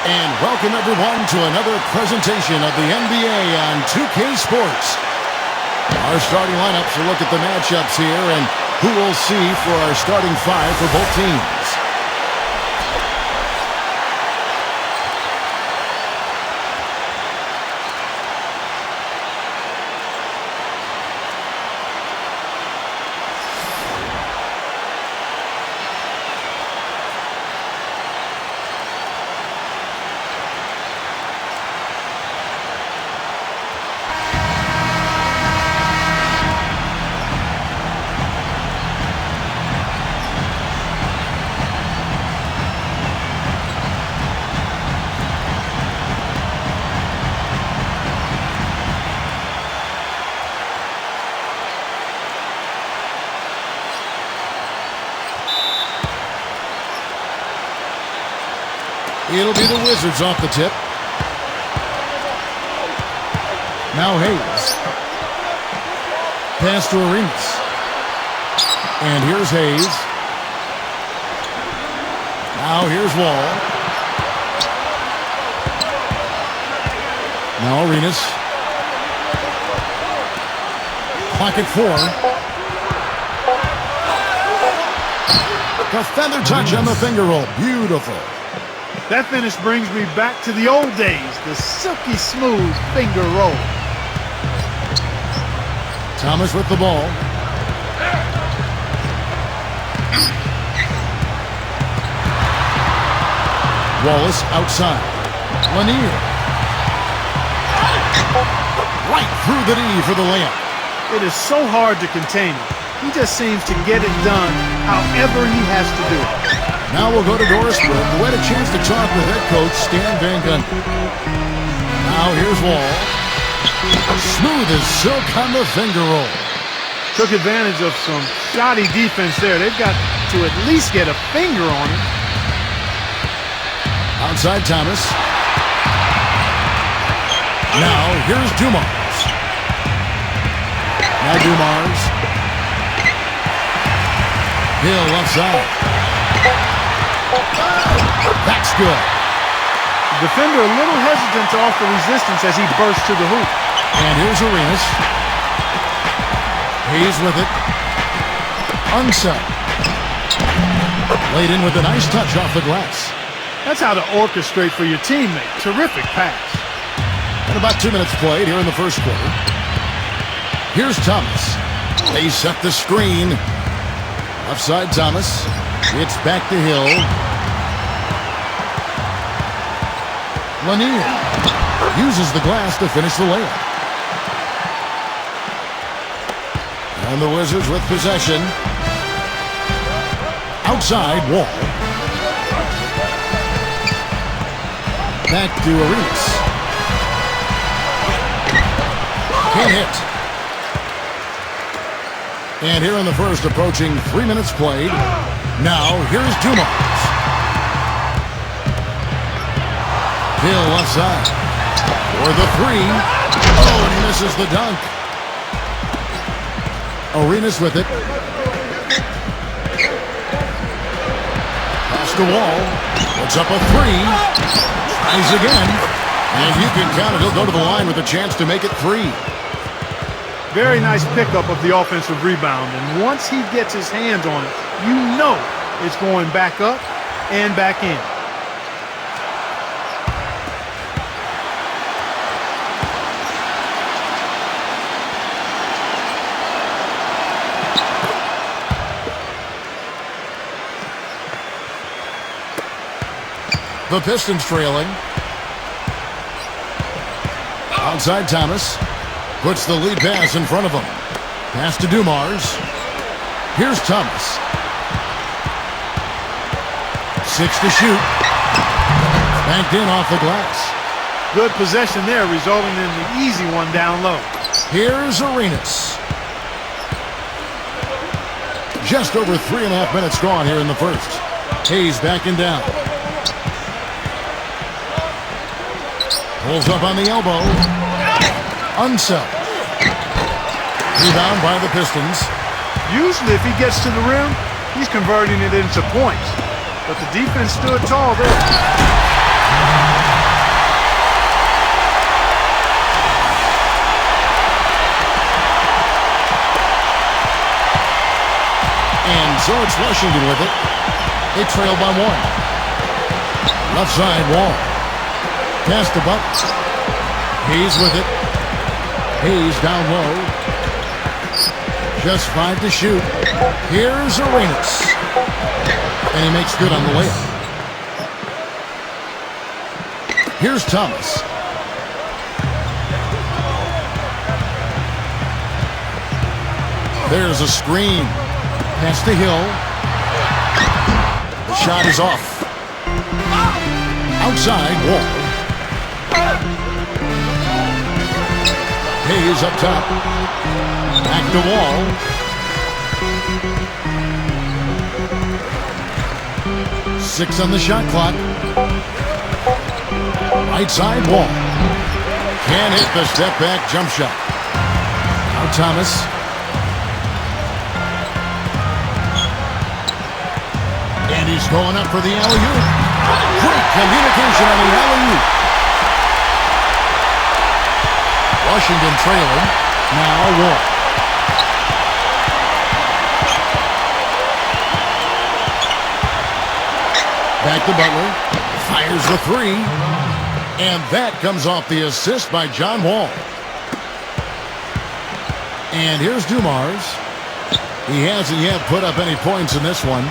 And welcome everyone to another presentation of the NBA on 2K Sports. Our starting lineups will look at the matchups here and who we'll see for our starting five for both teams. It'll be the Wizards off the tip. Now Hayes. Pass to Arenas. And here's Hayes. Now here's Wall. Now Arenas. Clock at 4. The feather touch on the finger roll. Beautiful. That finish brings me back to the old days, the silky smooth finger roll. Thomas with the ball. Wallace outside. Lanier. Right through the knee for the layup. It is so hard to contain him. He just seems to get it done however he has to do it. Now we'll go to Doris Wood, who had a chance to talk with head coach Stan Van Gundy. Now here's Wall. Smooth as silk on the finger roll. Took advantage of some shoddy defense there. They've got to at least get a finger on him. Outside Thomas. Now here's Dumars. Now Dumars. Hill left side. That's good. The defender a little hesitant to offer resistance as he bursts to the hoop. And here's Arenas. Hayes with it. Unset. Laid in with a nice touch off the glass. That's how to orchestrate for your teammate. Terrific pass. And about 2 minutes played here in the first quarter. Here's Thomas. They set the screen. Left side Thomas. It's back to Hill. Lanier uses the glass to finish the layup. And the Wizards with possession. Outside Wall. Back to Arenas. Can't hit. And here in the first, approaching 3 minutes played. Now here's Dumars. Hill left side. For the three. Oh, and he misses the dunk. Arenas with it. Pass to Wall. Puts up a three. Tries again. And you can count it. He'll go to the line with a chance to make it 3. Very nice pickup of the offensive rebound. And once he gets his hands on it, you know it's going back up and back in. The Pistons trailing. Outside Thomas. Puts the lead pass in front of him. Pass to Dumars. Here's Thomas. 6 to shoot. Banked in off the glass. Good possession there, resulting in the easy one down low. Here's Arenas. Just over 3.5 minutes gone here in the first. Hayes backing down. Pulls up on the elbow. Unset. Rebound by the Pistons. Usually if he gets to the rim, he's converting it into points. But the defense stood tall there. so it's Washington with it. They trail by 1. Left side, Wall. Pass to Bucks. Hayes with it. Hayes down low. Just 5 to shoot. Here's Arenas. And he makes good on the layup. Here's Thomas. There's a screen. Pass to Hill. The shot is off. Outside, Wall. Hayes up top. Back to Wall. Six on the shot clock. Right side, Wall. Can't hit the step back jump shot. Now Thomas. And he's going up for the alley-oop. Great communication on the alley-oop. Washington trailing. Now Wall. Back to Butler. Fires the 3. And that comes off the assist by John Wall. And here's Dumars. He hasn't yet put up any points in this one.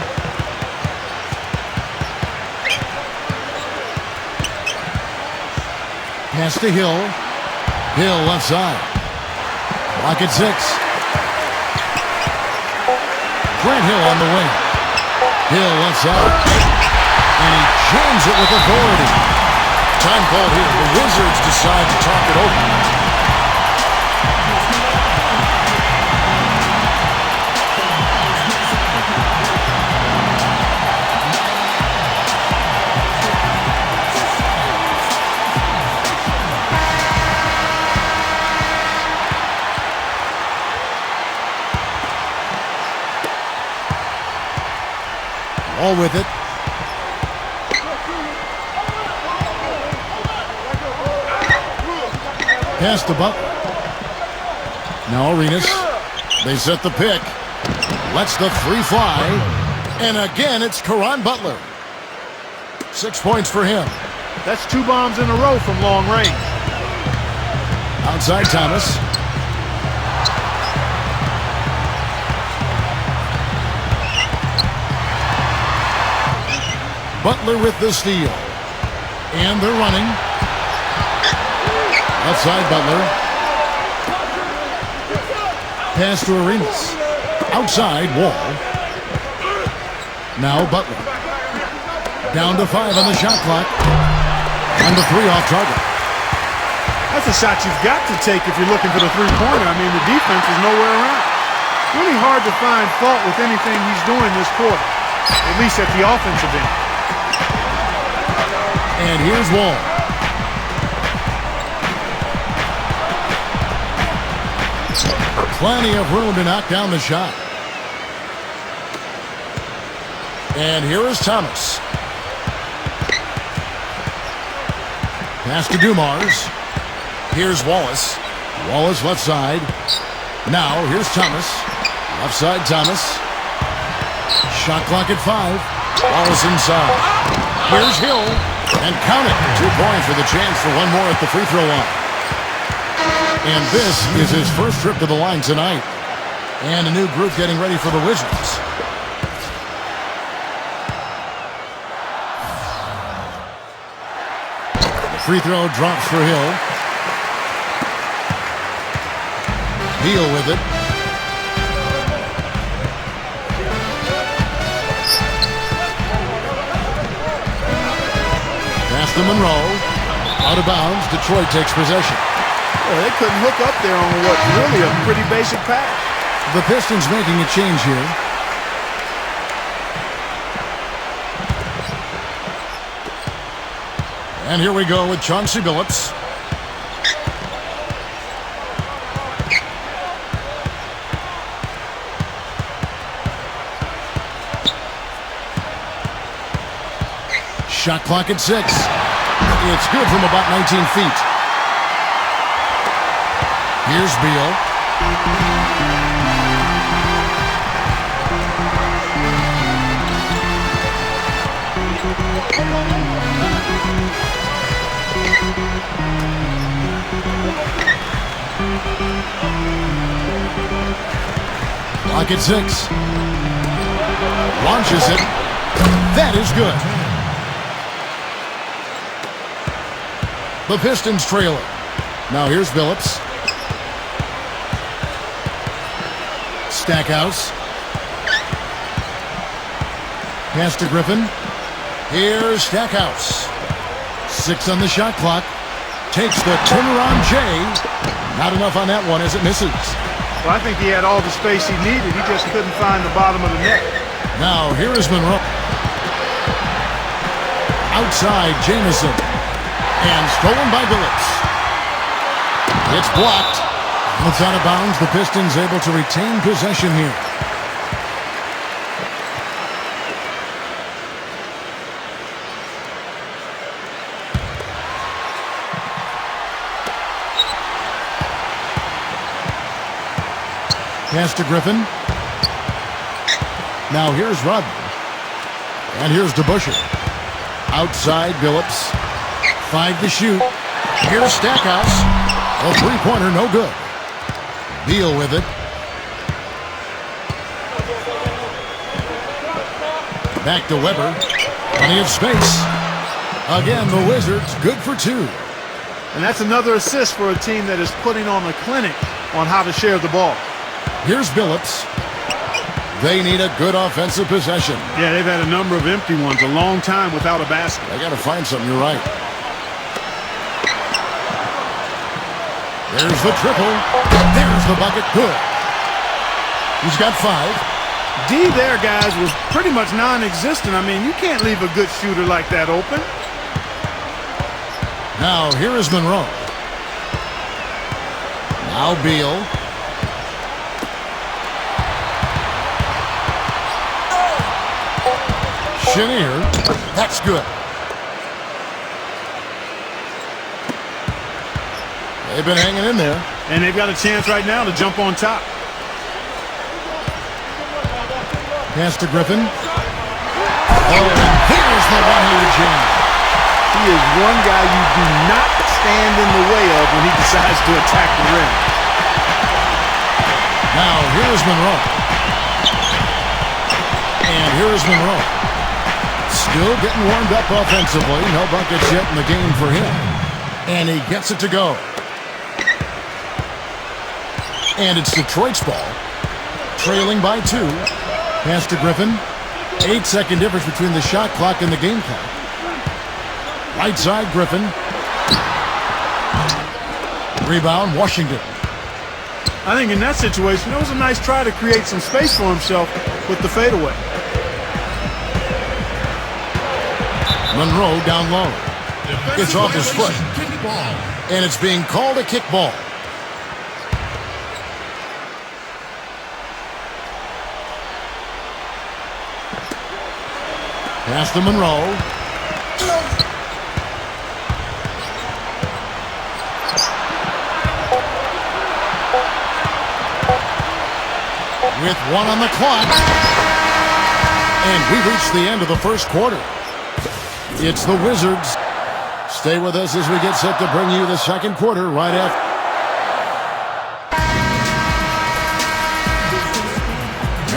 Pass to Hill. Hill left side. Clock at 6. Grant Hill on the wing. Hill left side. And he jams it with authority. Time called here. The Wizards decide to talk it over. All with it. Pass to Butler. Now Arenas. They set the pick. Lets the 3 fly. And again, it's Caron Butler. 6 points for him. That's 2 bombs in a row from long range. Outside Thomas. Butler with the steal. And they're running. Outside Butler. Pass to Arenas. Outside Wall. Now Butler. Down to 5 on the shot clock. On the 3 off target. That's a shot you've got to take if you're looking for the 3-pointer. I mean, the defense is nowhere around. Really hard to find fault with anything he's doing this quarter, at least at the offensive end. And here's Wall. Plenty of room to knock down the shot. And here is Thomas. Pass to Dumars. Here's Wallace. Wallace left side. Now here's Thomas. Left side Thomas. Shot clock at 5. Wallace inside. Here's Hill. And count it. 2 points with a chance for one more at the free throw line. And this is his first trip to the line tonight. And a new group getting ready for the Wizards. The free throw drops for Hill. Hill with it. Pass to Monroe. Out of bounds. Detroit takes possession. Well, they couldn't hook up there on what's really a pretty basic pass. The Pistons making a change here. And here we go with Chauncey Billups. Shot clock at 6. It's good from about 19 feet. Here's Beal. Clock at 6. Launches it. That is good. The Pistons trail it. Now here's Phillips. Stackhouse. Pass to Griffin. Here's Stackhouse. 6 on the shot clock. Takes the turnaround J. Not enough on that one as it misses. Well, I think he had all the space he needed. He just couldn't find the bottom of the net. Now here is Monroe. Outside Jamison. And stolen by Phillips. It's blocked. It's out of bounds. The Pistons able to retain possession here. Pass to Griffin. Now here's Rudd. And here's DeBusschere. Outside Phillips. 5 to shoot. Here's Stackhouse. A three-pointer, no good. Beal with it. Back to Weber. Plenty of space. Again, the Wizards good for 2. And that's another assist for a team that is putting on a clinic on how to share the ball. Here's Phillips. They need a good offensive possession. Yeah, they've had a number of empty ones, a long time without a basket. They got to find something, you're right. There's the triple. There's the bucket. Good. He's got 5. D there, guys, was pretty much non-existent. I mean, you can't leave a good shooter like that open. Now, here is Monroe. Now Beal. Chenier. That's good. They've been hanging in there. And they've got a chance right now to jump on top. Pass to Griffin. Oh, and there's the one-handed jam. He is one guy you do not stand in the way of when he decides to attack the rim. Now, here's Monroe. And here's Monroe. Still getting warmed up offensively. No buckets yet in the game for him. And he gets it to go. And it's Detroit's ball. Trailing by 2. Pass to Griffin. 8-second difference between the shot clock and the game clock. Right side, Griffin. Rebound, Washington. I think in that situation, it was a nice try to create some space for himself with the fadeaway. Monroe down low. It's off his foot. And it's being called a kickball. Pass to Monroe. With 1 on the clock. And we reach the end of the first quarter. It's the Wizards. Stay with us as we get set to bring you the second quarter right after.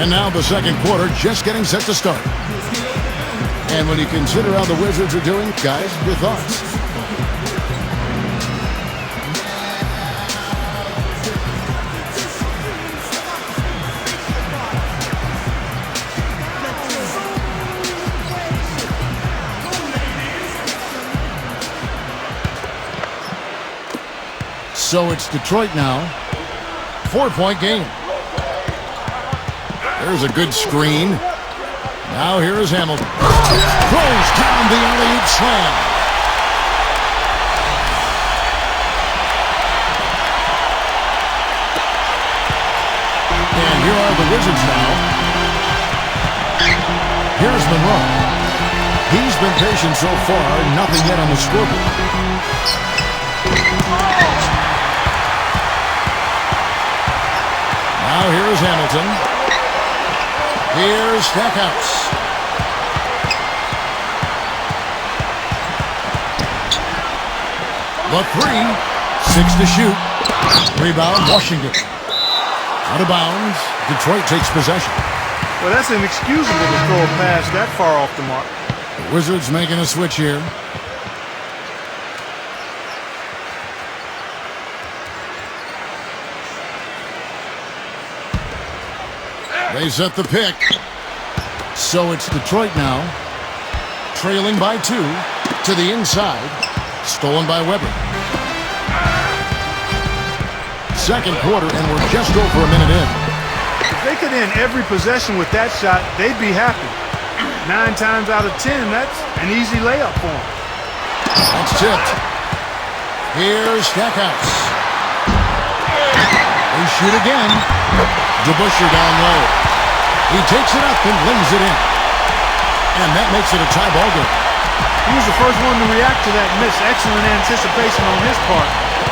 And now the second quarter just getting set to start. And when you consider how the Wizards are doing, guys, your thoughts? So it's Detroit now. 4-point game. There's a good screen. Now here is Hamilton. Throws down the alley-oop slam. And here are the Wizards now. Here's Monroe. He's been patient so far. Nothing yet on the scoreboard. Now here's Hamilton. Here's Stackhouse. The three. 6 to shoot. Rebound, Washington. Out of bounds. Detroit takes possession. Well, that's inexcusable to throw a pass that far off the mark. The Wizards making a switch here. They set the pick. So it's Detroit now. Trailing by 2 to the inside. Stolen by Weber. Second quarter, and we're just over a minute in. If they could end every possession with that shot, they'd be happy. 9 times out of 10, that's an easy layup for them. That's tipped. Here's Stackhouse. They shoot again. DeBusschere down low. He takes it up and lays it in. And that makes it a tie ball game. He was the first one to react to that miss. Excellent anticipation on his part.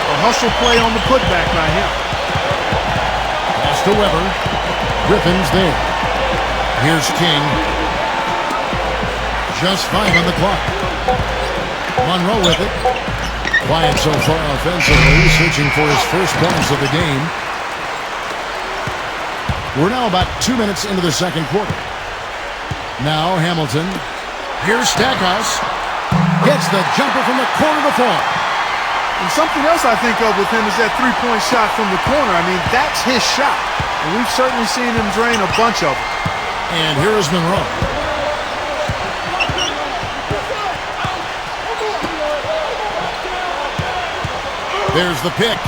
A hustle play on the putback by him. Pass to Weber. Griffin's there. Here's King. Just 5 on the clock. Monroe with it. Quiet so far offensively, searching for his first points of the game. We're now about 2 minutes into the second quarter. Now Hamilton. Here's Stackhouse. Gets the jumper from the corner to fall. And something else I think of with him is that three-point shot from the corner. I mean, that's his shot. And we've certainly seen him drain a bunch of them. And here is Monroe. There's the pick.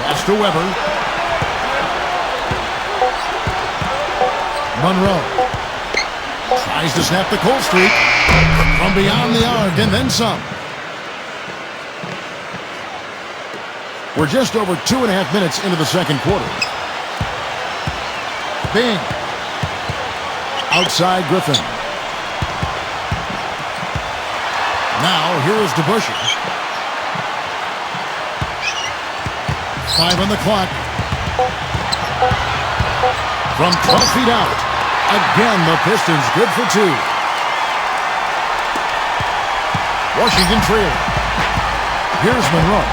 Pass to Weber. Monroe tries to snap the cold streak from beyond the arc and then some. We're just over 2.5 minutes into the second quarter. Bing. Outside Griffin. Now here is DeBusschere. 5 on the clock. From 12 feet out. Again, the Pistons good for 2. Washington trailing. Here's Monroe.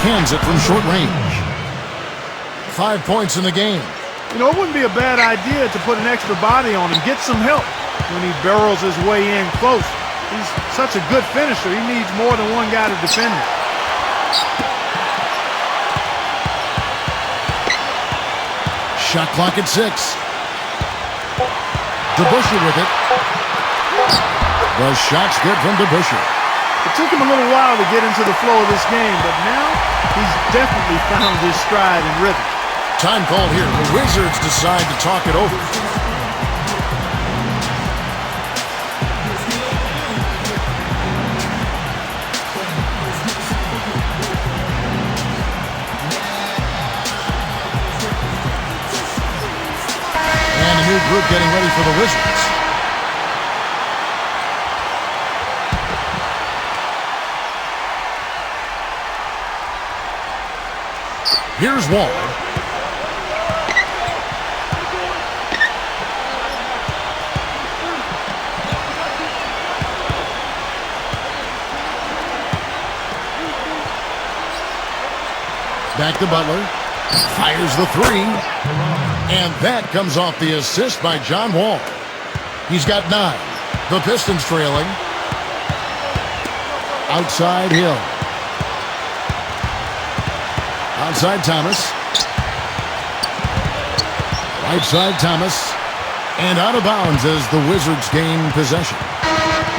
Cans it from short range. 5 points in the game. You know, it wouldn't be a bad idea to put an extra body on him, get some help when he barrels his way in close. He's such a good finisher. He needs more than one guy to defend him. Shot clock at 6. DeBusschere with it. The shot's good from DeBusschere. It took him a little while to get into the flow of this game, but now he's definitely found his stride and rhythm. Time called here. The Wizards decide to talk it over. And a new group getting ready for the Wizards. Here's Wall. Back to Butler. Fires the 3. And that comes off the assist by John Wall. He's got 9. The Pistons trailing. Outside Hill. Outside Thomas. Right side Thomas. And out of bounds as the Wizards gain possession.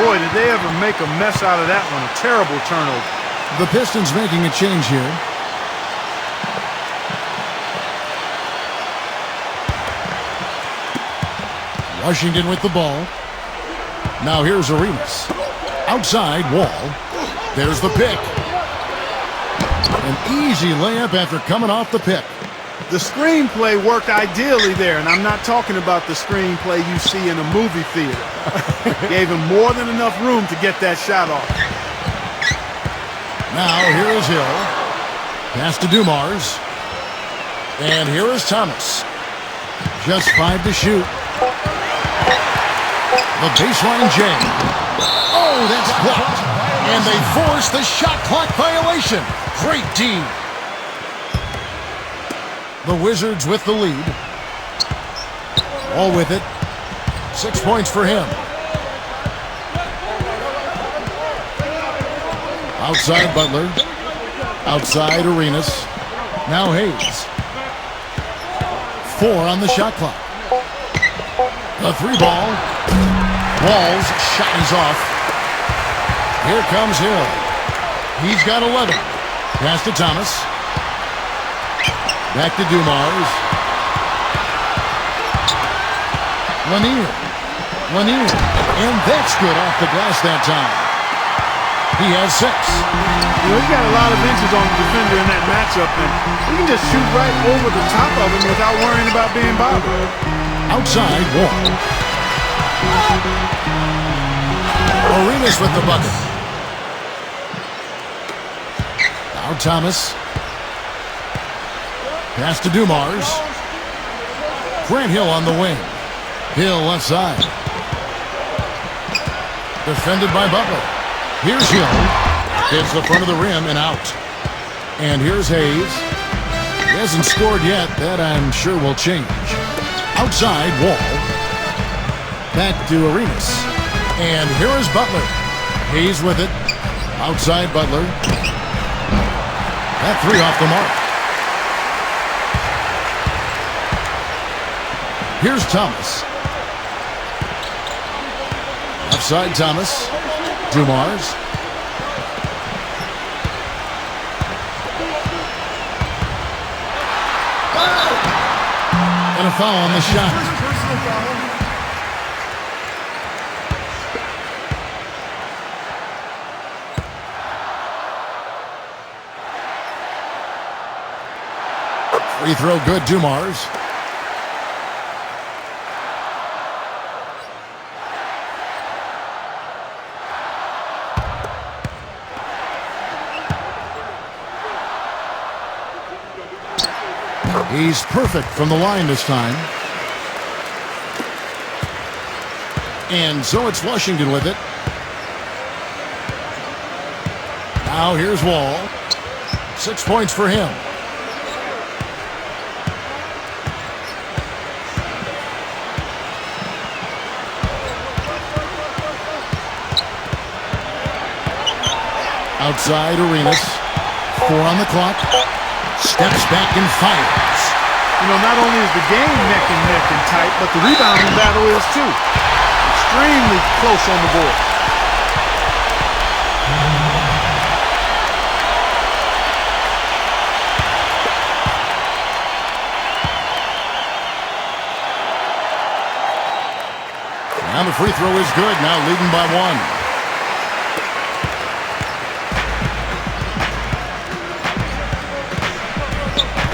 Boy, did they ever make a mess out of that one. A terrible turnover. The Pistons making a change here. Washington with the ball. Now here's Arenas. Outside Wall. There's the pick. An easy layup after coming off the pick. The screenplay worked ideally there, and I'm not talking about the screenplay you see in a movie theater. Gave him more than enough room to get that shot off. Now here is Hill. Pass to Dumars. And here is Thomas. Just 5 to shoot. The baseline jam. Oh, that's blocked. And they force the shot clock violation. Great D. The Wizards with the lead. All with it. 6 points for him. Outside Butler. Outside Arenas. Now Hayes. 4 on the shot clock. The 3-ball. Wall's shot is off. Here comes Hill. He's got 11. Pass to Thomas. Back to Dumars. Lanier. And that's good off the glass that time. He has 6. He's got a lot of inches on the defender in that matchup, and he can just shoot right over the top of him without worrying about being bothered. Outside Wall. Arenas with the bucket. Now Thomas. Pass to Dumars. Grant Hill on the wing. Hill left side. Defended by Butler. Here's Hill. Hits the front of the rim and out. And here's Hayes. He hasn't scored yet. That I'm sure will change. Outside Wall. Back to Arenas. And here is Butler. Hayes with it. Outside Butler. That 3 off the mark. Here's Thomas. Outside Thomas. Dumars. And a foul on the shot. Free throw good, Dumars. He's perfect from the line this time. And so it's Washington with it. Now here's Wall. 6 points for him. Outside Arenas. 4 on the clock. Steps back and fires. You know, not only is the game neck and tight, but the rebounding battle is too. Extremely close on the board. Now the free throw is good. Now leading by 1.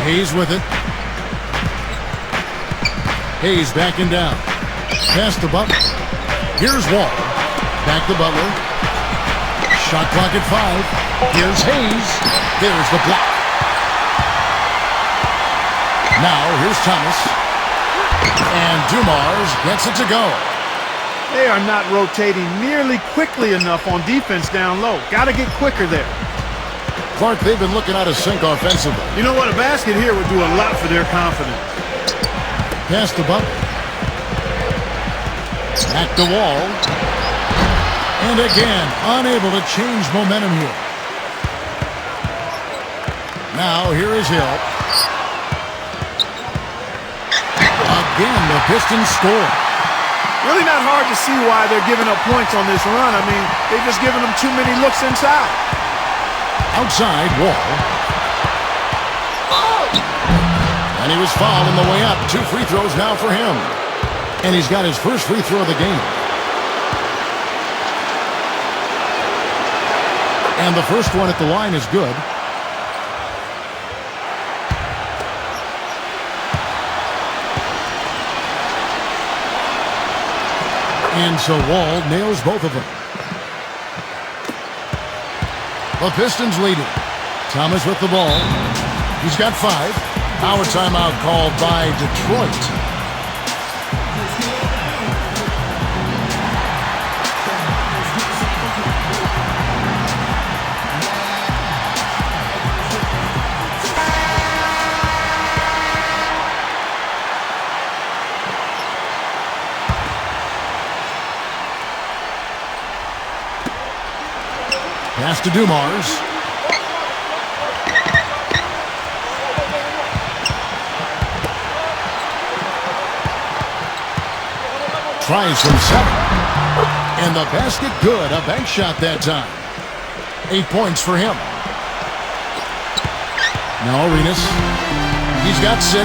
Hayes with it. Hayes backing down. Pass to Butler. Here's Wall. Back to Butler. Shot clock at 5. Here's Hayes. There's the block. Now here's Thomas. And Dumars gets it to go. They are not rotating nearly quickly enough on defense down low. Got to get quicker there. Clark, they've been looking out of sync offensively. You know what? A basket here would do a lot for their confidence. Pass to Butler. Back to Wall. And again, unable to change momentum here. Now, here is Hill. Again, the Pistons score. Really not hard to see why they're giving up points on this run. I mean, they've just given them too many looks inside. Outside Wall. And he was fouled on the way up. 2 free throws now for him. And he's got his first free throw of the game. And the first one at the line is good. And so Wall nails both of them. The Pistons leading. Thomas with the ball. He's got 5. Now a timeout called by Detroit. Pass to Dumars. Tries from 7. And the basket good. A bank shot that time. 8 points for him. Now Arenas. He's got 6.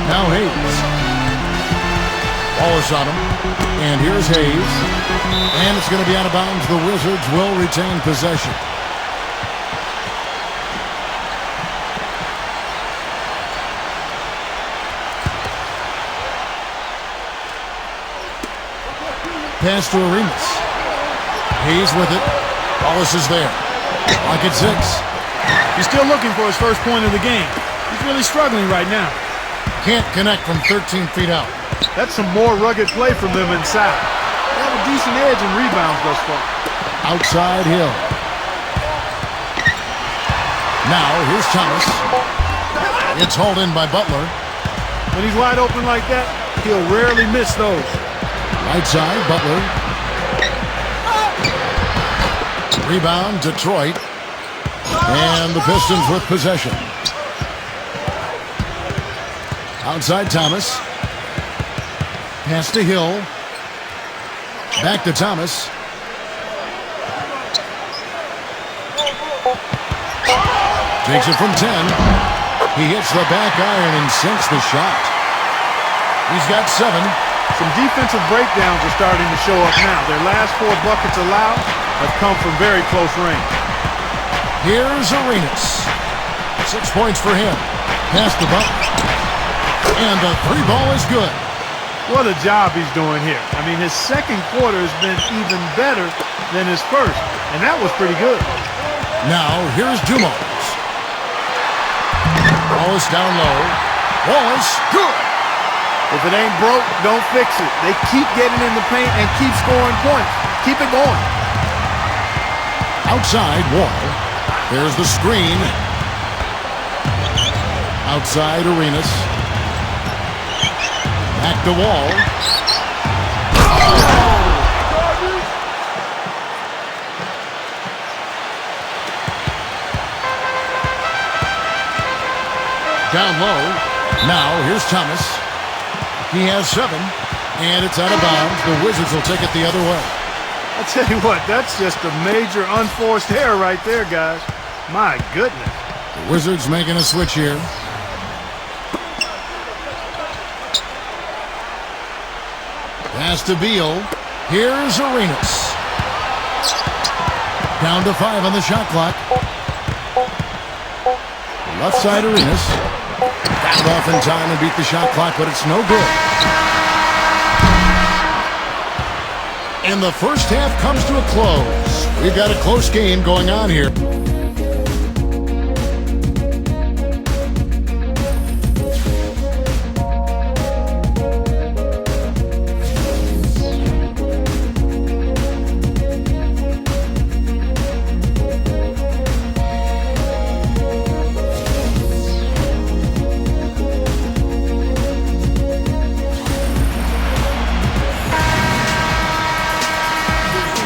Now Hayes. Wallace on him. And here's Hayes. And it's going to be out of bounds. The Wizards will retain possession. Pass to Arenas. Hayes with it. Wallace is there. Lock at 6. He's still looking for his first point of the game. He's really struggling right now. Can't connect from 13 feet out. That's some more rugged play from them inside. They have a decent edge in rebounds thus far. Outside Hill. Now here's Thomas. It's hauled in by Butler. When he's wide open like that, he'll rarely miss those. Right side, Butler. Rebound, Detroit. And the Pistons with possession. Outside Thomas. Pass to Hill. Back to Thomas. Takes it from 10. He hits the back iron and sinks the shot. He's got 7. Some defensive breakdowns are starting to show up now. Their last 4 buckets allowed have come from very close range. Here's Arenas. 6 points for him. Pass to Butler. And the 3 ball is good. What a job he's doing here. I mean, his second quarter has been even better than his first, and that was pretty good. Now, here's Dumars. Wallace down low. Wallace, good. If it ain't broke, don't fix it. They keep getting in the paint and keep scoring points. Keep it going. Outside, Wall. There's the screen. Outside, Arenas. Back to Wall. Down low. Now, here's Thomas. He has 7, and it's out of bounds. The Wizards will take it the other way. I tell you what, that's just a major unforced error right there, guys. My goodness. The Wizards making a switch here. Pass to Beal. Here's Arenas. Down to 5 on the shot clock. Left side Arenas. Got it off in time and beat the shot clock, but it's no good. And the first half comes to a close. We've got a close game going on here.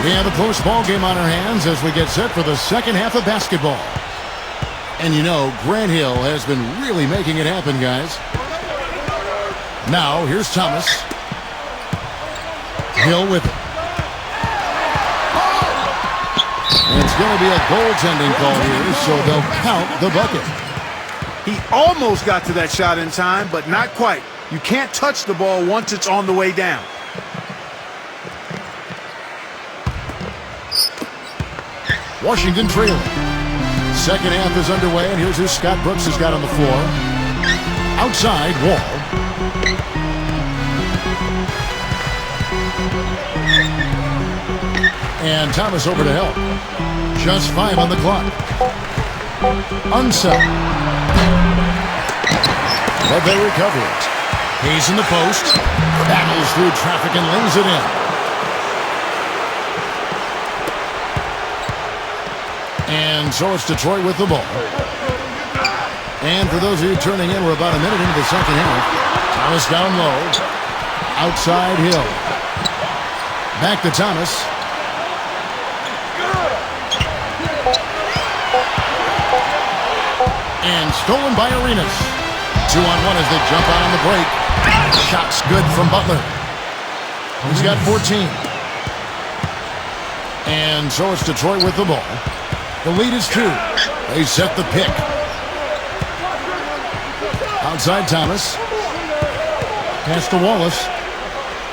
We have a close ball game on our hands as we get set for the second half of basketball. And you know, Grant Hill has been really making it happen, guys. Now, here's Thomas. Hill with it. And it's going to be a goaltending call here, so they'll count the bucket. He almost got to that shot in time, but not quite. You can't touch the ball once it's on the way down. Washington trailing. Second half is underway, and here's who Scott Brooks has got on the floor. Outside, Wall. And Thomas over to help. Just 5 on the clock. Unsettled. But they recover it. He's in the post. Battles through traffic and lays it in. And so it's Detroit with the ball. And for those of you turning in, we're about a minute into the second half. Thomas down low. Outside Hill. Back to Thomas. And stolen by Arenas. 2-on-1 as they jump out on the break. Shot's good from Butler. He's got 14. And so it's Detroit with the ball. The lead is 2. They set the pick. Outside Thomas. Pass to Wallace.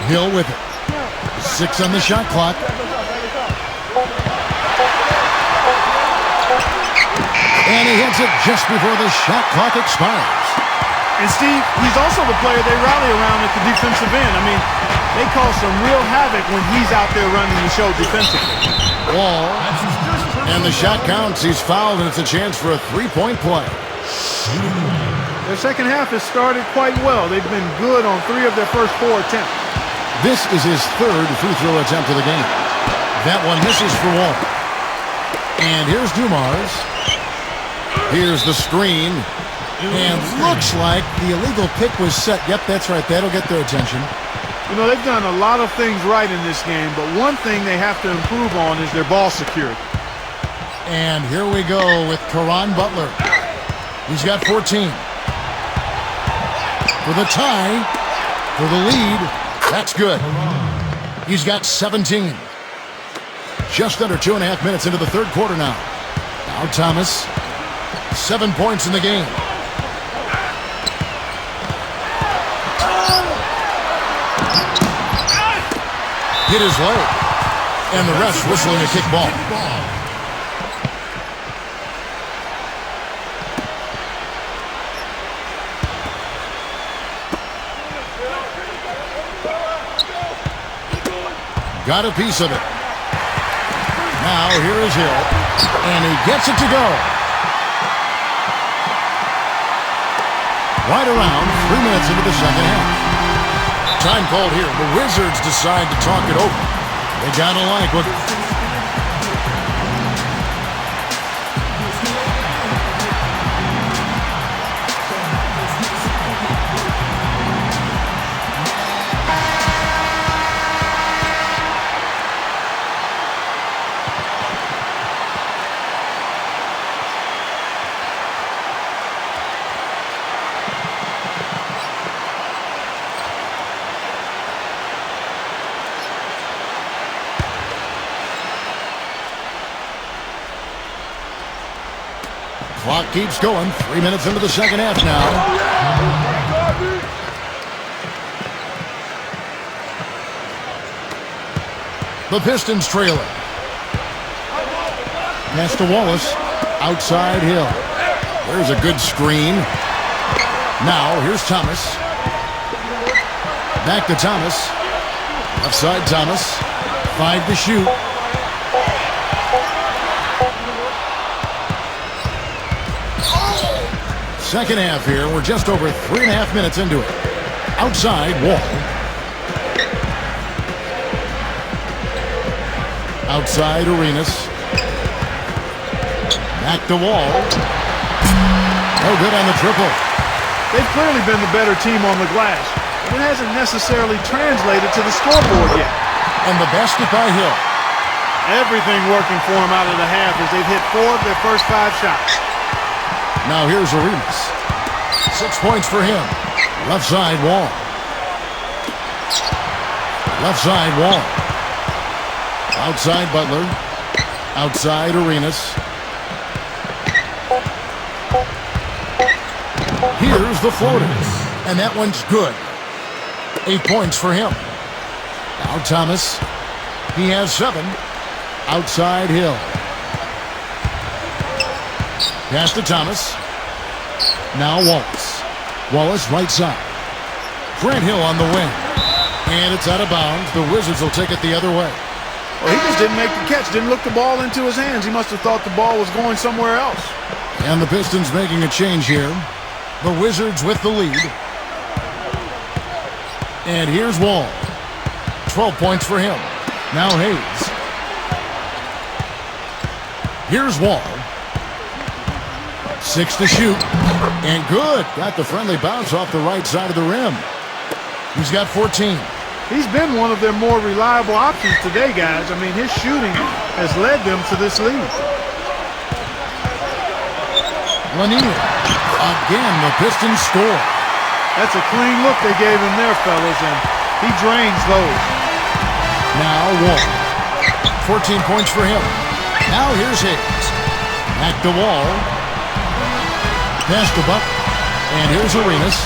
Hill with it. 6 on the shot clock. And he hits it just before the shot clock expires. And Steve, he's also the player they rally around at the defensive end. I mean, they cause some real havoc when he's out there running the show defensively. Wall. And the shot counts. He's fouled, and it's a chance for a three-point play. Their second half has started quite well. They've been good on 3 of their first 4 attempts. This is his 3rd free throw attempt of the game. That one misses for Wall. And here's Dumars. Here's the screen. And looks like the illegal pick was set. Yep, that's right. That'll get their attention. You know, they've done a lot of things right in this game, but one thing they have to improve on is their ball security. And here we go with Caron Butler. He's got 14. For the tie, for the lead, that's good. He's got 17. Just under 2.5 minutes into the 3rd quarter now. Now Thomas, 7 points in the game. Hit his leg. And the refs whistling a kick ball. Got a piece of it. Now here is Hill. And he gets it to go. Right around 3 minutes into the second half. Time called here. The Wizards decide to talk it over. They gotta like what... Clock keeps going. 3 minutes into the second half now. The Pistons trail it. Pass to Wallace. Outside Hill. There's a good screen. Now here's Thomas. Back to Thomas. Left side Thomas. 5 to shoot. Second half here. We're just over 3.5 minutes into it. Outside Wall. Outside Arenas. Back to Wall. No good on the triple. They've clearly been the better team on the glass, but it hasn't necessarily translated to the scoreboard yet. And the basket by Hill. Everything working for them out of the half as they've hit 4 of their first 5 shots. Now here's Arenas. 6 points for him. Left side Wall. Left side Wall. Outside Butler. Outside Arenas. Here's the floater. And that one's good. 8 points for him. Now Thomas. He has 7. Outside Hill. Pass to Thomas. Now Wallace. Wallace right side. Grant Hill on the wing. And it's out of bounds. The Wizards will take it the other way. Well, he just didn't make the catch. Didn't look the ball into his hands. He must have thought the ball was going somewhere else. And the Pistons making a change here. The Wizards with the lead. And here's Wall. 12 points for him. Now Hayes. Here's Wall. 6 to shoot. And good. Got the friendly bounce off the right side of the rim. He's got 14. He's been one of their more reliable options today, guys. I mean, his shooting has led them to this lead. Lanier. Again, the Pistons score. That's a clean look they gave him there, fellas, and he drains those. Now Wall. 14 points for him. Now here's Hayes. Back to Wall. Pass to Buck. And here's Arenas.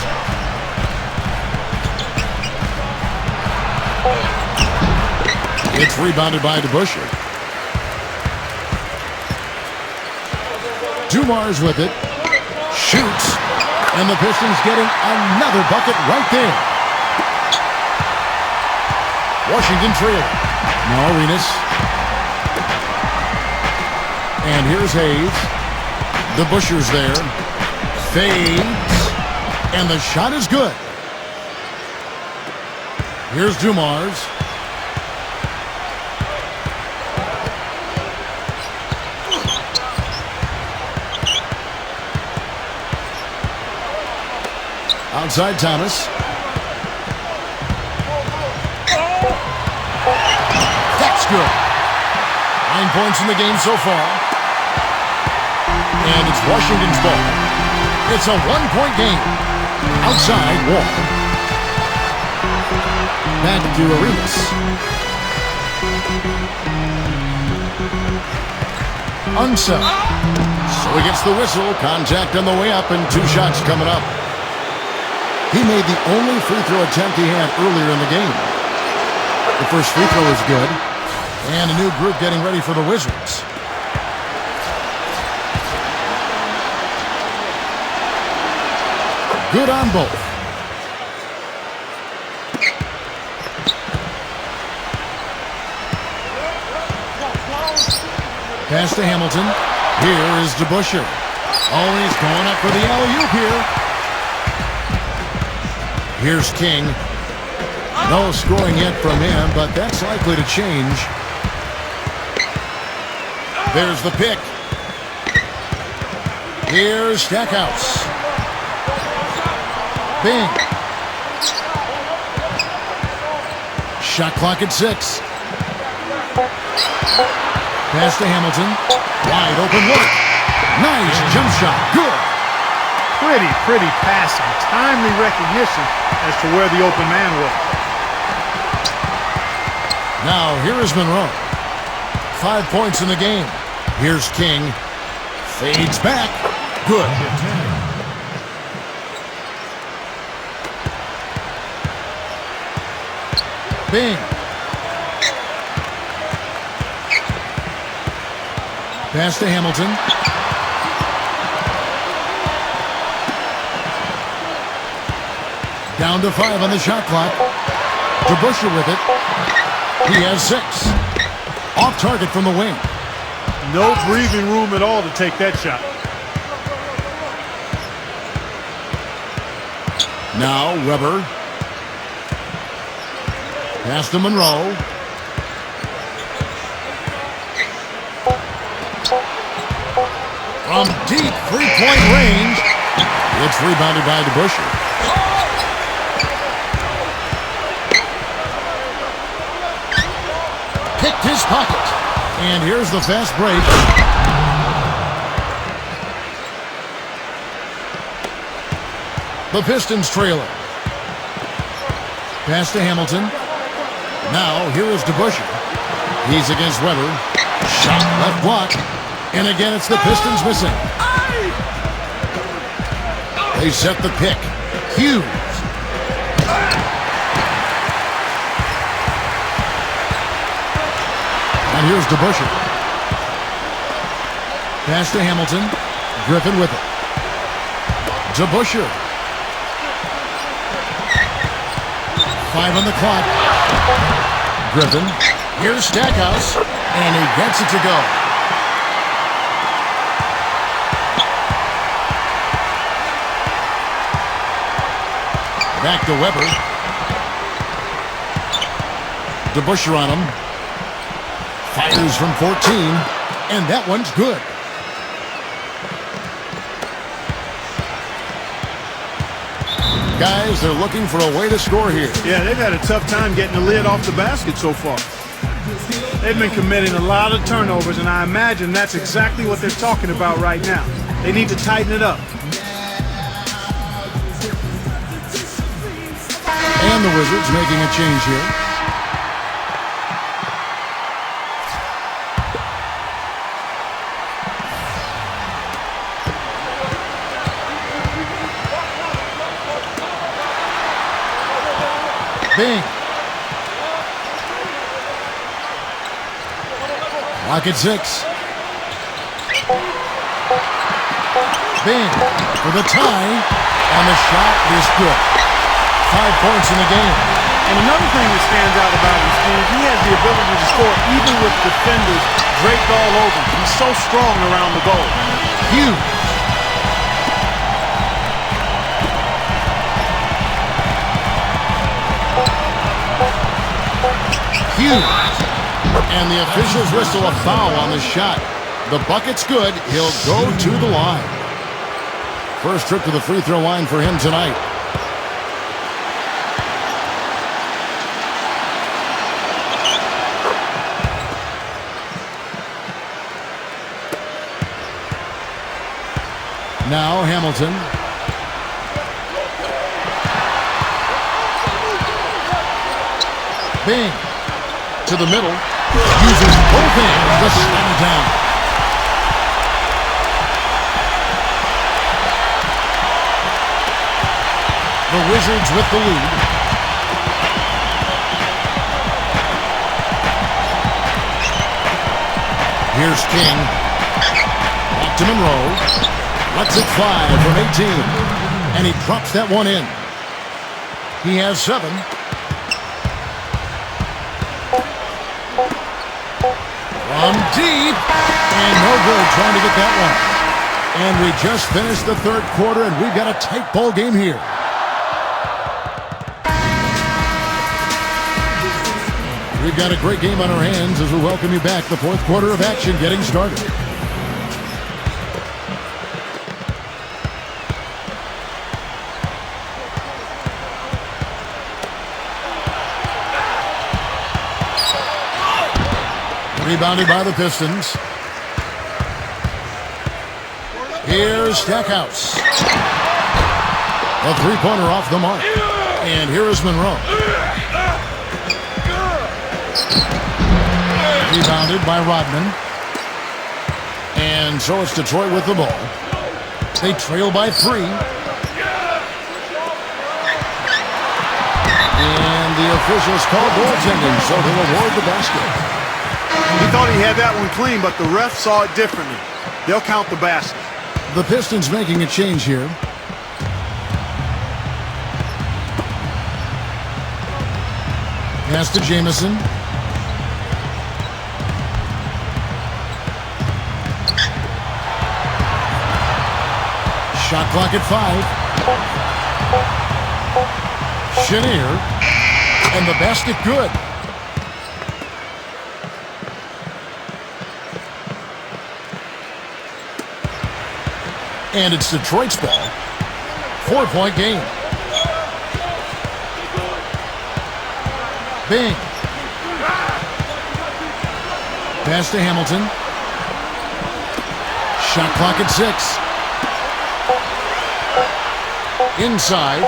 It's rebounded by DeBusschere. Dumars with it. Shoots. And the Pistons getting another bucket right there. Washington trailing. Now Arenas. And here's Hayes. DeBusschere's there. Fades. And the shot is good. Here's Dumars. Outside Thomas. That's good. 9 points in the game so far. And it's Washington's ball. It's a one-point game. Outside Wall. Back to Arenas. Unset. So he gets the whistle. Contact on the way up and 2 shots coming up. He made the only free throw attempt he had earlier in the game. The first free throw is good. And a new group getting ready for the Wizards. Good on both. Pass to Hamilton. Here is DeBusschere. Always going up for the alley-oop here. Here's King. No scoring yet from him, but that's likely to change. There's the pick. Here's Stackhouse. Bing. Shot clock at 6. Pass to Hamilton. Wide open look. Nice jump shot. Good. Pretty passing. Timely recognition as to where the open man was. Now here is Monroe. 5 points in the game. Here's King. Fades back. Good. Bing. Pass to Hamilton. Down to 5 on the shot clock. DeBusschere with it. He has 6. Off target from the wing. No breathing room at all to take that shot. Now Weber. Pass to Monroe. From deep three-point range. It's rebounded by DeBusschere. Picked his pocket. And here's the fast break. The Pistons trailing. Pass to Hamilton. Now here is DeBusschere. He's against Weber. Shot left block. And again it's the Pistons missing. They set the pick. Hughes. And here's DeBusschere. Pass to Hamilton. Griffin with it. DeBusschere. 5 on the clock. Griffin. Here's Stackhouse. And he gets it to go. Back to Weber. DeBusschere on him. Fires from 14. And that one's good. Guys, they're looking for a way to score here. Yeah, they've had a tough time getting the lid off the basket so far. They've been committing a lot of turnovers, and I imagine that's exactly what they're talking about right now. They need to tighten it up. And the Wizards making a change here. Bing. Lock at 6. Bing for the tie, and the shot is good. 5 points in the game. And another thing that stands out about him, Steve, he has the ability to score even with defenders draped all over him. He's so strong around the goal. Huge. Huge. And the officials whistle a foul on the shot. The bucket's good. He'll go to the line. First trip to the free throw line for him tonight. Now Hamilton. Bing to the middle. Uses both hands to slam it down. The Wizards with the lead. Here's King. Back to Monroe. Lets it fly from 18. And he drops that one in. He has 7. From deep. And no good trying to get that one. And we just finished the third quarter, and we've got a tight ball game here. We've got a great game on our hands as we welcome you back. The fourth quarter of action getting started. Rebounded by the Pistons. Here's Stackhouse. A three-pointer off the mark. And here is Monroe. Rebounded by Rodman. And so it's Detroit with the ball. They trail by 3. And the officials call goaltending, so they'll award the basket. He thought he had that one clean, but the ref saw it differently. They'll count the basket. The Pistons making a change here. Pass to Jamison. Shot clock at 5. Chenier. And the basket good. And it's Detroit's ball. 4-point game. Bing. Pass to Hamilton. Shot clock at 6. Inside.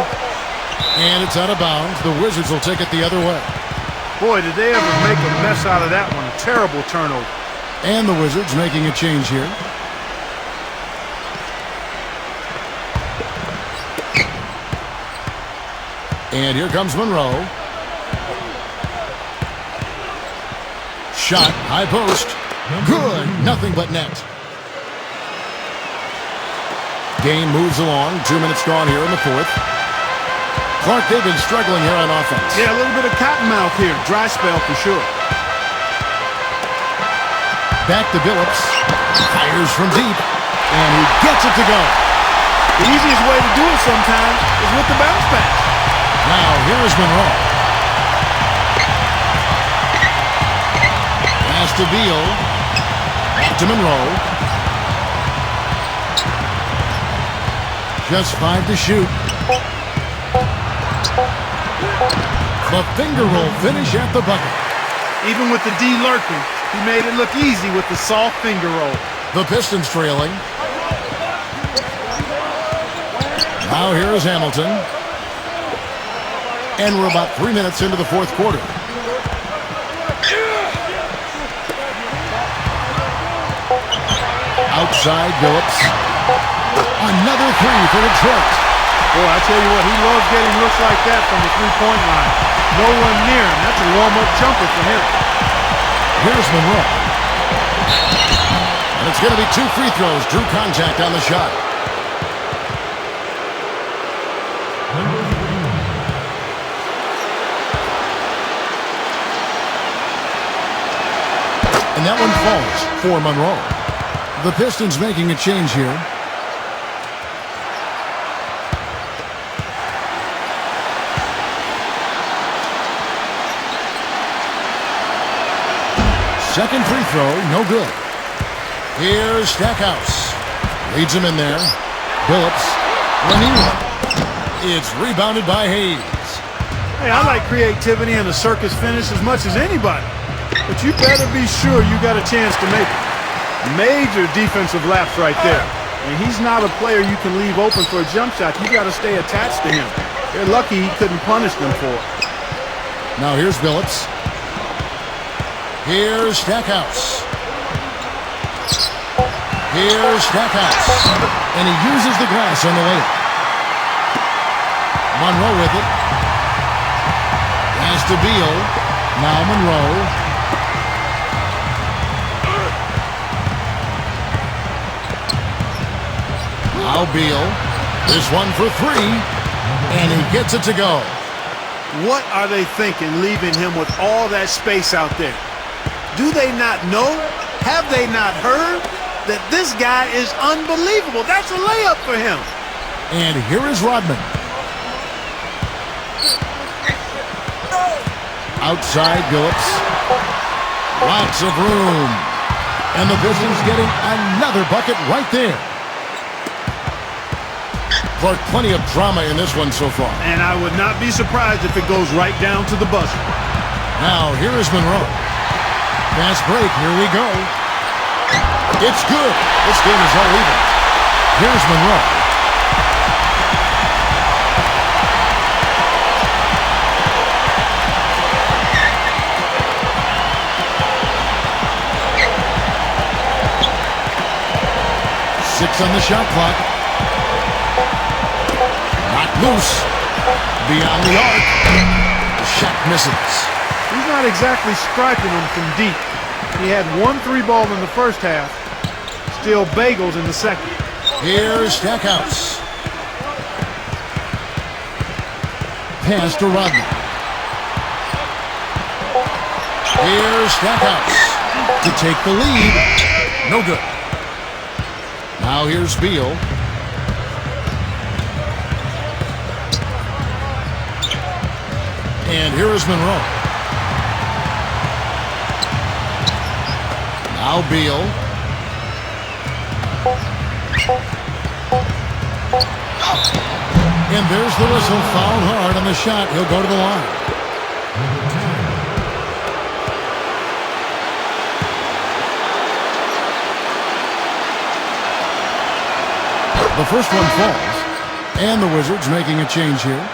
And it's out of bounds. The Wizards will take it the other way. Boy, did they ever make a mess out of that one. A terrible turnover. And the Wizards making a change here. And here comes Monroe. Shot, high post. Good, nothing but net. Game moves along. 2 minutes gone here in the fourth. Clark, they've been struggling here on offense. Yeah, a little bit of cottonmouth here. Dry spell for sure. Back to Billups. Fires from deep. And he gets it to go. The easiest way to do it sometimes is with the bounce pass. Now, here is Monroe. Pass to Beal. Back to Monroe. Just 5 to shoot. The finger roll finish at the bucket. Even with the D lurking, he made it look easy with the soft finger roll. The Pistons trailing. Now here is Hamilton. And we're about 3 minutes into the fourth quarter. Outside, Phillips. Another three for Detroit. Boy, I tell you what, he loves getting looks like that from the three-point line. No one near him. That's a warm-up jumper for him. Here's Monroe. And it's going to be 2 free throws. Drew contact on the shot. And that one falls for Monroe. The Pistons making a change here. Second free throw, no good. Here's Stackhouse. Leads him in there. Phillips. Lanier. It's rebounded by Hayes. Hey, I like creativity and a circus finish as much as anybody. But you better be sure you got a chance to make it. Major defensive lapse right there. And he's not a player you can leave open for a jump shot. You got to stay attached to him. They're lucky he couldn't punish them for it. Now here's Phillips. Here's Stackhouse. Here's Stackhouse. And he uses the glass on the layup. Monroe with it. Pass to Beal. Now Monroe. Now Beal. This one for three. And he gets it to go. What are they thinking leaving him with all that space out there? Do they not know? Have they not heard that this guy is unbelievable? That's a layup for him. And here is Rodman. Outside Phillips. Lots of room. And the Pistons getting another bucket right there. For plenty of drama in this one so far. And I would not be surprised if it goes right down to the buzzer. Now here is Monroe. Fast break, here we go. It's good. This game is all even. Here's Monroe. Six on the shot clock. Not loose. Beyond the arc. The shot misses. He's not exactly striping them from deep. He had 1 3-ball in the first half. Still bagels in the second. Here's Stackhouse. Pass to Rodman. Here's Stackhouse to take the lead. No good. Now here's Beal. And here is Monroe. Now Beal. And there's the whistle. Fouled hard on the shot. He'll go to the line. The first one falls. And the Wizards making a change here.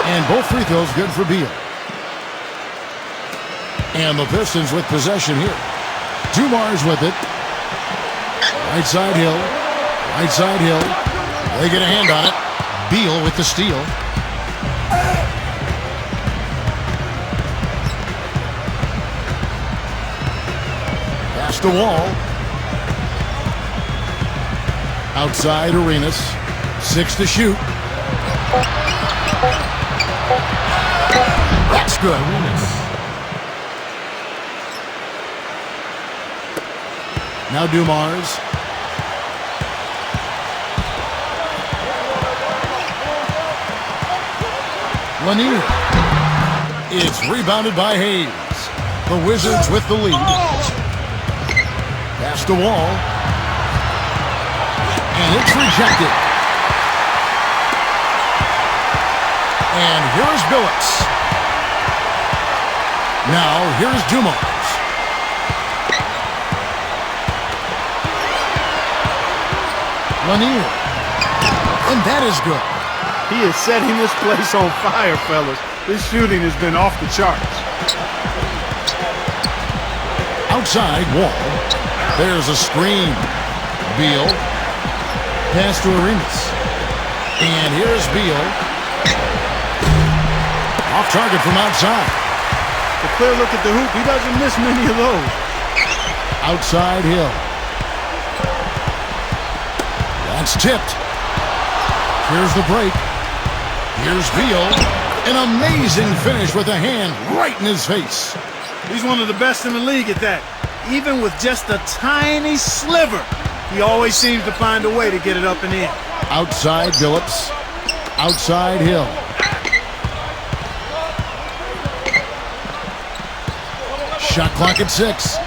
And both free throws good for Beal. And the Pistons with possession here. Dumars with it. Right side Hill. Right side Hill. They get a hand on it. Beal with the steal. Pass to Wall. Outside Arenas. 6 to shoot. That's good. Now Dumars. Lanier. It's rebounded by Hayes. The Wizards with the lead. Pass to Wall. And it's rejected. And here's Phillips. Now here's Dumars. Lanier. And that is good. He is setting this place on fire, fellas. This shooting has been off the charts. Outside Wall. There's a screen. Beal. Pass to Arenas. And here's Beal. Off target from outside. A clear look at the hoop. He doesn't miss many of those. Outside Hill. That's tipped. Here's the break. Here's Beal. An amazing finish with a hand right in his face. He's one of the best in the league at that. Even with just a tiny sliver, he always seems to find a way to get it up and in. Outside Billups. Outside Hill. Shot clock at 6.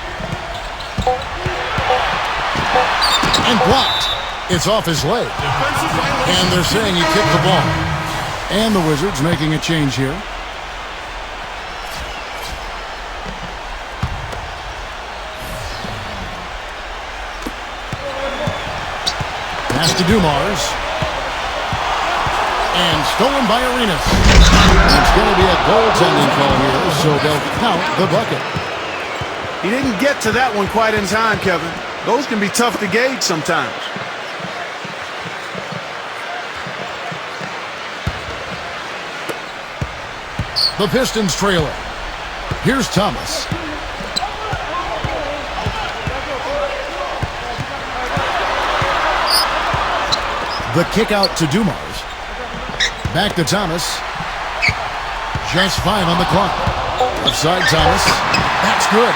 And blocked. It's off his leg. And they're saying he kicked the ball. And the Wizards making a change here. Pass to Dumars. And stolen by Arenas. It's going to be a goaltending call here, so they'll count the bucket. He didn't get to that one quite in time, Kevin. Those can be tough to gauge sometimes. The Pistons trailer. Here's Thomas. The kick out to Dumars. Back to Thomas. Just 5 on the clock. Left side Thomas. That's good.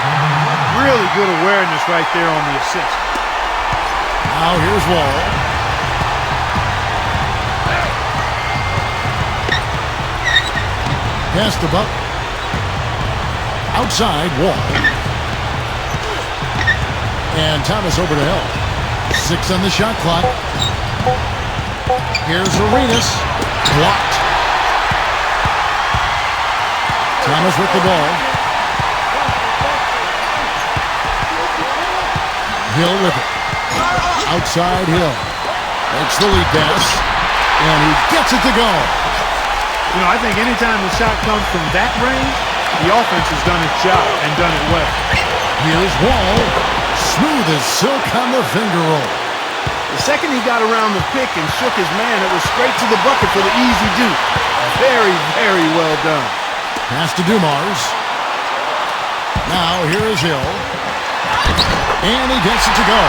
Really good awareness right there on the assist. Now here's Wall. Pass to Buck. Outside Wall. And Thomas over to help. 6 on the shot clock. Here's Arenas. Blocked. Thomas with the ball. Hill with it. Outside Hill. Makes the lead pass. And he gets it to go. You know, I think anytime the shot comes from that range, the offense has done its job and done it well. Here's Wall. Smooth as silk on the finger roll. The second he got around the pick and shook his man, it was straight to the bucket for the easy deuce. Very, very well done. Pass to Dumars. Now here is Hill. And he gets it to go.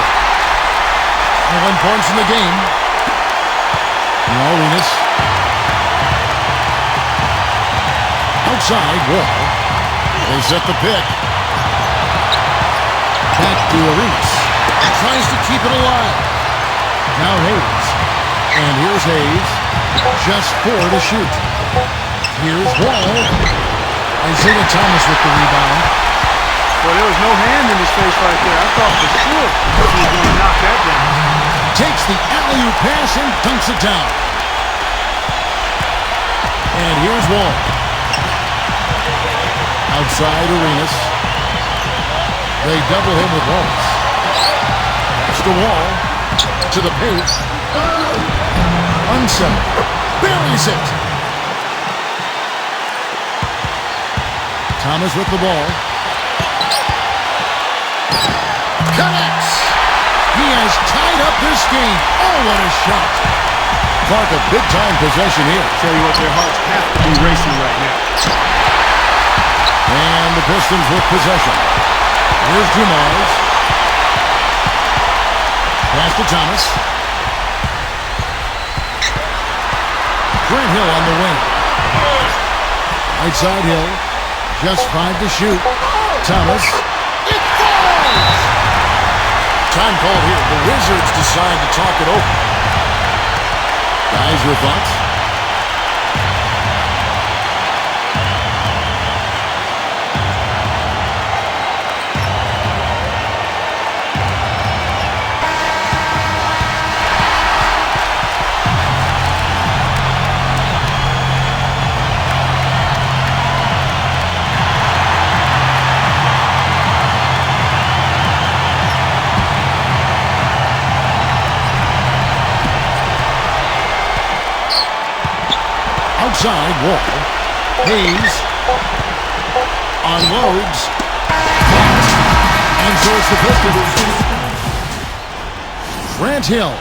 1 points in the game. Now Arenas. Outside Wall. They set the pick. Back to Arenas. Tries to keep it alive. Now Hayes. And here's Hayes. Just 4 to shoot. Here's Wall. Isaiah Thomas with the rebound. Well, there was no hand in his face right there. I thought for sure he was going to knock that down. Takes the alley-oop pass and dunks it down. And here's Wall. Outside Arenas. They double him with Wallace. Pass to Wall. To the paint. Unsettled. Buries it. Thomas with the ball. Connects. He has tied up this game. Oh, what a shot. Clark, a big-time possession here. Tell you what, their hearts have to be racing right now. And the Pistons with possession. Here's Dumars. Pass to Thomas. Grant Hill on the wing. Right side Hill. Just 5 to shoot. Thomas. It falls! Time called here. The Wizards decide to talk it over. Guys, your thoughts? side, Wall. Hayes unloads. And so it's the Pistons. Grant Hill.